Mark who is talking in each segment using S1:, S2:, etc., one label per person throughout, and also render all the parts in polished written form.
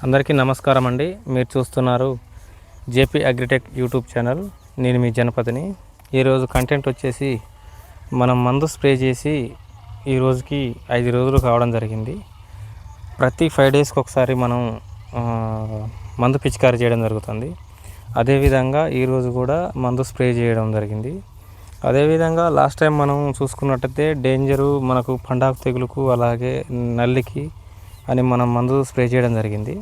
S1: అందరికీ నమస్కారం అండి. మీరు చూస్తున్నారు జేపీ అగ్రిటెక్ యూట్యూబ్ ఛానల్. నేను మీ జనపతిని. ఈరోజు కంటెంట్ వచ్చేసి మనం మందు స్ప్రే చేసి ఈ రోజుకి 5 రోజులు కావడం జరిగింది. ప్రతి 5 డేస్కి ఒకసారి మనం మందు పిచికారీ చేయడం జరుగుతుంది. అదేవిధంగా ఈరోజు కూడా మందు స్ప్రే చేయడం జరిగింది. అదేవిధంగా లాస్ట్ టైం మనం చూసుకున్నట్టయితే డేంజరు మనకు పండాకు తెగులుకు అలాగే నల్లికి అని మనం మందు స్ప్రే చేయడం జరిగింది.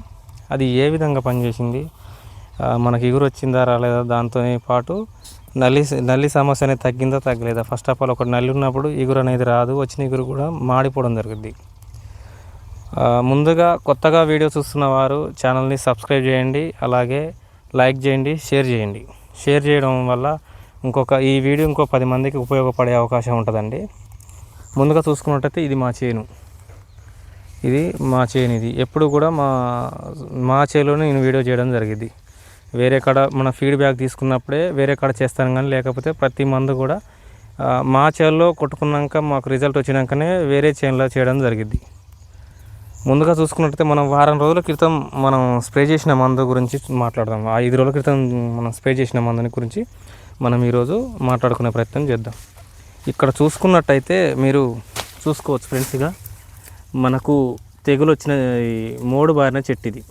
S1: అది ఏ విధంగా పనిచేసింది, మనకి ఎగురు వచ్చిందా రాలేదా, దాంతో పాటు నల్లి సమస్య అనేది తగ్గిందా తగ్గలేదా. ఫస్ట్ ఆఫ్ ఆల్ ఒక నల్లి ఉన్నప్పుడు ఎగురు అనేది రాదు, వచ్చిన ఎగురు కూడా మాడిపోవడం జరుగుద్ది. ముందుగా కొత్తగా వీడియో చూస్తున్న వారు ఛానల్ని సబ్స్క్రైబ్ చేయండి, అలాగే లైక్ చేయండి, షేర్ చేయండి. షేర్ చేయడం వల్ల ఈ వీడియో ఇంకో 10 మందికి ఉపయోగపడే అవకాశం ఉంటుందండి. ముందుగా చూసుకున్నట్టయితే ఇది మా చేను. ఇది ఎప్పుడు కూడా మా చేలోనే నేను వీడియో చేయడం జరిగింది. వేరే కాడ మన ఫీడ్బ్యాక్ తీసుకున్నప్పుడే వేరే కాడ చేస్తాను, కానీ లేకపోతే ప్రతి మందు కూడా మా చేలో కొట్టుకున్నాక మాకు రిజల్ట్ వచ్చినాకనే వేరే చేనులో చేయడం జరిగింది. ముందుగా చూసుకున్నట్టయితే మనం వారం రోజుల క్రితం మనం స్ప్రే చేసిన మందు గురించి మాట్లాడదాం. 5 రోజుల క్రితం మనం స్ప్రే చేసిన మందుని గురించి మనం ఈరోజు మాట్లాడుకునే ప్రయత్నం చేద్దాం. ఇక్కడ చూసుకున్నట్టయితే మీరు చూసుకోవచ్చు ఫ్రెండ్స్గా, మనకు తెగులు వచ్చిన మోడు బారిన చెట్టు ఇది.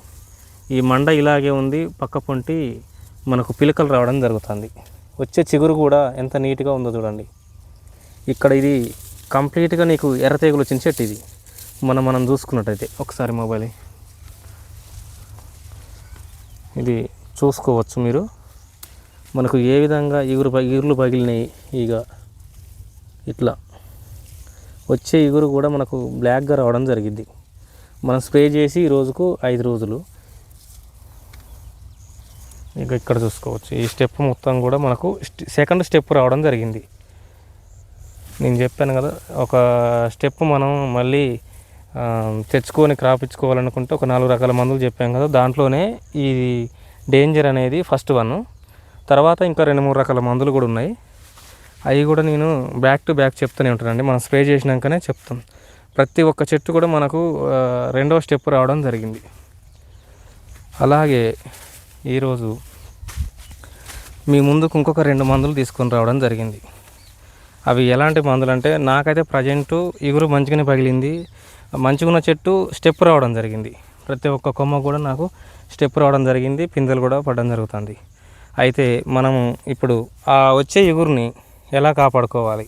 S1: ఈ మండ ఇలాగే ఉంది, పక్క పొంటి మనకు పిలకలు రావడం జరుగుతుంది. వచ్చే చిగురు కూడా ఎంత నీట్గా ఉందో చూడండి. ఇక్కడ ఇది కంప్లీట్గా నీకు ఎర్ర తెగులు వచ్చిన చెట్టు ఇది. మనం చూసుకున్నట్టయితే ఒకసారి మొబైల్ ఇది చూసుకోవచ్చు మీరు. మనకు ఏ విధంగా ఇగుర్లు పగిలినాయి. ఇక ఇట్లా వచ్చే ఇగురు కూడా మనకు బ్లాక్గా రావడం జరిగింది. మనం స్ప్రే చేసి ఈ రోజుకు 5 రోజులు. ఇక ఇక్కడ చూసుకోవచ్చు, ఈ స్టెప్ మొత్తం కూడా మనకు సెకండ్ స్టెప్ రావడం జరిగింది. నేను చెప్పాను కదా, ఒక స్టెప్ మనం మళ్ళీ తెచ్చుకొని క్రాప్ ఇచ్చుకోవాలనుకుంటే ఒక 4 రకాల మందులు చెప్పాం కదా, దాంట్లోనే ఈ డేంజర్ అనేది ఫస్ట్ వన్. తర్వాత ఇంకా 2-3 రకాల మందులు కూడా ఉన్నాయి. అవి కూడా నేను బ్యాక్ టు బ్యాక్ చెప్తూనే ఉంటానండి. మనం స్ప్రే చేసినాకనే చెప్తాం. ప్రతి ఒక్క చెట్టు కూడా మనకు 2వ స్టెప్ రావడం జరిగింది. అలాగే ఈరోజు మీ ముందుకు ఇంకొక 2 మందులు తీసుకొని రావడం జరిగింది. అవి ఎలాంటి మందులు అంటే, నాకైతే ప్రజెంటు ఇగురు మంచిగానే పగిలింది, మంచిగా ఉన్న చెట్టు స్టెప్ రావడం జరిగింది. ప్రతి ఒక్క కొమ్మ కూడా నాకు స్టెప్ రావడం జరిగింది, పిందెలు కూడా పడడం జరుగుతుంది. అయితే మనము ఇప్పుడు ఆ వచ్చే ఇగురుని ఎలా కాపాడుకోవాలి.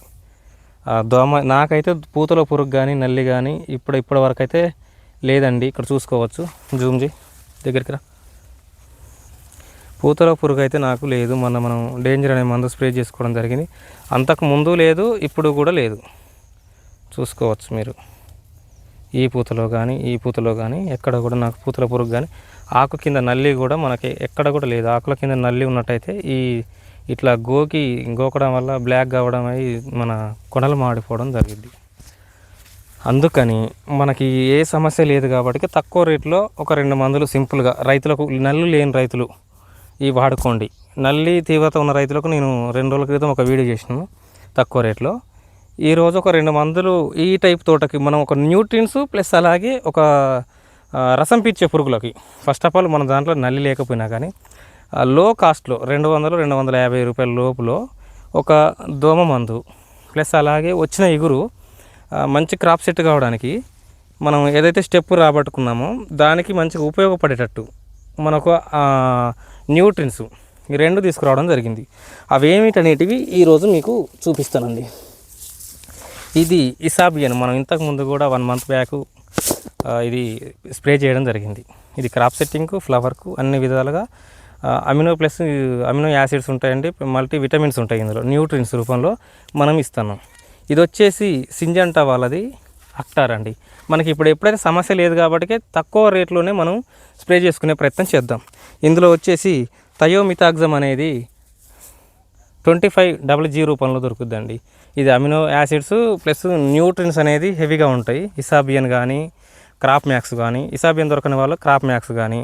S1: నాకైతే పూతలో పురుగు కానీ నల్లి కానీ ఇప్పటి వరకు అయితే లేదండి. ఇక్కడ చూసుకోవచ్చు, జూమ్ చేయి, దగ్గరికి రా. పూతలో పురుగు అయితే నాకు లేదు. మనం డేంజర్ అనే మందు స్ప్రే చేసుకోవడం జరిగింది. అంతకు ముందు లేదు, ఇప్పుడు కూడా లేదు. చూసుకోవచ్చు మీరు. ఈ పూతలో కానీ ఎక్కడ కూడా నాకు పూతల పురుగు కానీ, ఆకు కింద నల్లి కూడా మనకి ఎక్కడ కూడా లేదు. ఆకుల కింద నల్లి ఉన్నట్టయితే ఇట్లా గోకడం వల్ల బ్లాక్ కావడం అయి మన కొనలు మాడిపోవడం జరిగింది. అందుకని మనకి ఏ సమస్య లేదు కాబట్టి తక్కువ రేట్లో ఒక 2 మందులు సింపుల్గా రైతులకు, నల్లి లేని రైతులు ఇవి వాడుకోండి. నల్లి తీవ్రత ఉన్న రైతులకు నేను 2 రోజుల క్రితం ఒక వీడియో చేసినాను తక్కువ రేట్లో. ఈరోజు ఒక 2 మందులు ఈ టైప్ తోటకి మనం ఒక న్యూట్రియన్స్ ప్లస్ అలాగే ఒక రసం పీల్చే పురుగులకి. ఫస్ట్ ఆఫ్ ఆల్ మన దాంట్లో నల్లి లేకపోయినా కానీ లో కాస్ట్లో 200-250 రూపాయల లోపులో ఒక దోమ మందు ప్లస్ అలాగే వచ్చిన ఇగురు మంచి క్రాప్ సెట్ కావడానికి మనం ఏదైతే స్టెప్ రాబట్టుకున్నామో దానికి మంచిగా ఉపయోగపడేటట్టు మనకు న్యూట్రియన్స్ ఈ 2 తీసుకురావడం జరిగింది. అవేమిటనేటివి ఈరోజు మీకు చూపిస్తానండి. ఇది ఇసాబియన్. మనం ఇంతకుముందు కూడా 1 మంత్ బ్యాక్ ఇది స్ప్రే చేయడం జరిగింది. ఇది క్రాప్ సెట్టింగ్కు, ఫ్లవర్కు అన్ని విధాలుగా అమినో యాసిడ్స్ ఉంటాయండి, మల్టీ విటమిన్స్ ఉంటాయి ఇందులో, న్యూట్రియన్స్ రూపంలో మనం ఇస్తున్నాం. ఇది వచ్చేసి సింజంటా వాళ్ళది అక్టార్ అండి. మనకి ఇప్పుడు ఎప్పుడైతే సమస్య లేదు కాబట్టి తక్కువ రేట్లోనే మనం స్ప్రే చేసుకునే ప్రయత్నం చేద్దాం. ఇందులో వచ్చేసి థయోమిథాక్సమ్ అనేది 2500 రూపంలో దొరుకుతుందండి. ఇది అమినో యాసిడ్స్ ప్లస్ న్యూట్రియన్స్ అనేది హెవీగా ఉంటాయి. ఇసాబియన్ కానీ క్రాప్ మ్యాక్స్ కానీ, ఇసాబియన్ దొరకని వాళ్ళు క్రాప్ మ్యాక్స్ కానీ,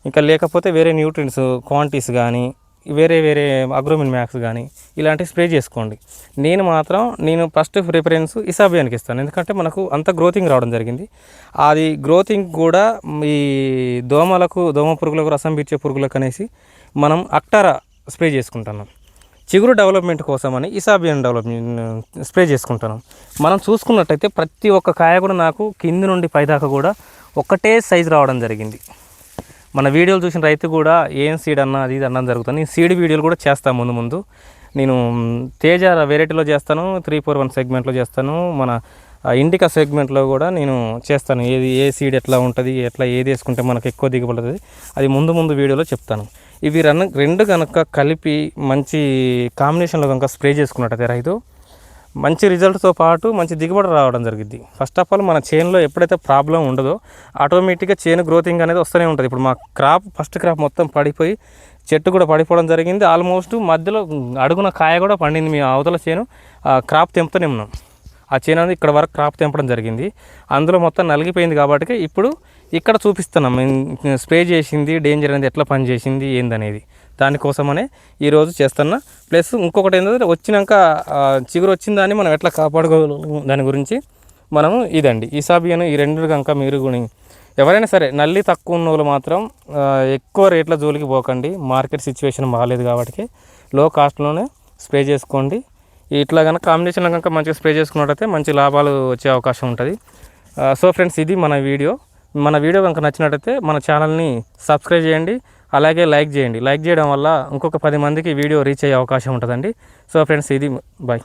S1: ఇంకా లేకపోతే వేరే న్యూట్రియన్స్ క్వాంటిటీస్ కానీ వేరే వేరే అగ్రోమిన్ మ్యాక్స్ కానీ ఇలాంటివి స్ప్రే చేసుకోండి. నేను ఫస్ట్ ప్రిఫరెన్స్ ఇసాబియానికి ఇస్తాను, ఎందుకంటే మనకు అంత గ్రోతింగ్ రావడం జరిగింది. అది గ్రోతింగ్ కూడా ఈ దోమ పురుగులకు, రసం పీల్చే పురుగులకు అనేసి మనం అక్టారా స్ప్రే చేసుకుంటున్నాం. చిగురు డెవలప్మెంట్ కోసమని ఇసాబియన్ స్ప్రే చేసుకుంటాను. మనం చూసుకున్నట్టయితే ప్రతి ఒక్క కాయ కూడా నాకు కింది నుండి పైదాకా కూడా ఒకటే సైజు రావడం జరిగింది. మన వీడియోలు చూసిన రైతు కూడా ఏం సీడ్ అన్నా అది ఇది అన్నం జరుగుతుంది. నేను సీడ్ వీడియోలు కూడా చేస్తాను ముందు నేను తేజ వెరైటీలో చేస్తాను, 341 సెగ్మెంట్లో చేస్తాను, మన ఇండికా సెగ్మెంట్లో కూడా నేను చేస్తాను. ఏ సీడ్ ఎట్లా ఉంటుంది, ఏది వేసుకుంటే మనకు ఎక్కువ దిగుబడుతుంది అది ముందు వీడియోలో చెప్తాను. ఇవి రెండు కనుక కలిపి మంచి కాంబినేషన్లో కనుక స్ప్రే చేసుకున్నట్టయితే రైతు మంచి రిజల్ట్తో పాటు మంచి దిగుబడి రావడం జరిగింది. ఫస్ట్ ఆఫ్ ఆల్ మన చేనులో ఎప్పుడైతే ప్రాబ్లం ఉండదో ఆటోమేటిక్గా చేను గ్రోతింగ్ అనేది వస్తూనే ఉంటుంది. ఇప్పుడు మా ఫస్ట్ క్రాప్ మొత్తం పడిపోయి చెట్టు కూడా పడిపోవడం జరిగింది. ఆల్మోస్ట్ మధ్యలో అడుగున కాయ కూడా పండింది. మీ అవతల చేను క్రాప్ తెంపుతూనే ఉన్నాం. ఆ చేను అనేది ఇక్కడ వరకు క్రాప్ తెంపడం జరిగింది. అందులో మొత్తం నలిగిపోయింది కాబట్టి ఇప్పుడు ఇక్కడ చూపిస్తున్నాం స్ప్రే చేసింది, డేంజర్ అనేది ఎట్లా పనిచేసింది ఏందనేది. దానికోసమనే ఈరోజు చేస్తున్నా. ప్లస్ ఇంకొకటి ఏంటంటే వచ్చినాక చిగురు వచ్చిందని మనం ఎట్లా కాపాడుకోగలం దాని గురించి మనము ఇదండి ఇసాబియన్. ఈ రెండు కనుక మీరు ఎవరైనా సరే నల్లి తక్కువ ఉన్న వాళ్ళు మాత్రం ఎక్కువ రేట్ల జోలికి పోకండి. మార్కెట్ సిచ్యువేషన్ బాగాలేదు కాబట్టి లో కాస్ట్లోనే స్ప్రే చేసుకోండి. ఇట్లా కనుక కాంబినేషన్లో కనుక మంచిగా స్ప్రే చేసుకున్నట్టయితే మంచి లాభాలు వచ్చే అవకాశం ఉంటుంది. సో ఫ్రెండ్స్, ఇది మన వీడియో కనుక నచ్చినట్టయితే మన ఛానల్ని సబ్స్క్రైబ్ చేయండి, అలాగే లైక్ చేయండి. లైక్ చేయడం వల్ల ఇంకొక 10 మందికి వీడియో రీచ్ అయ్యే అవకాశం ఉంటుందండి. సో ఫ్రెండ్స్, ఇది బాయ్.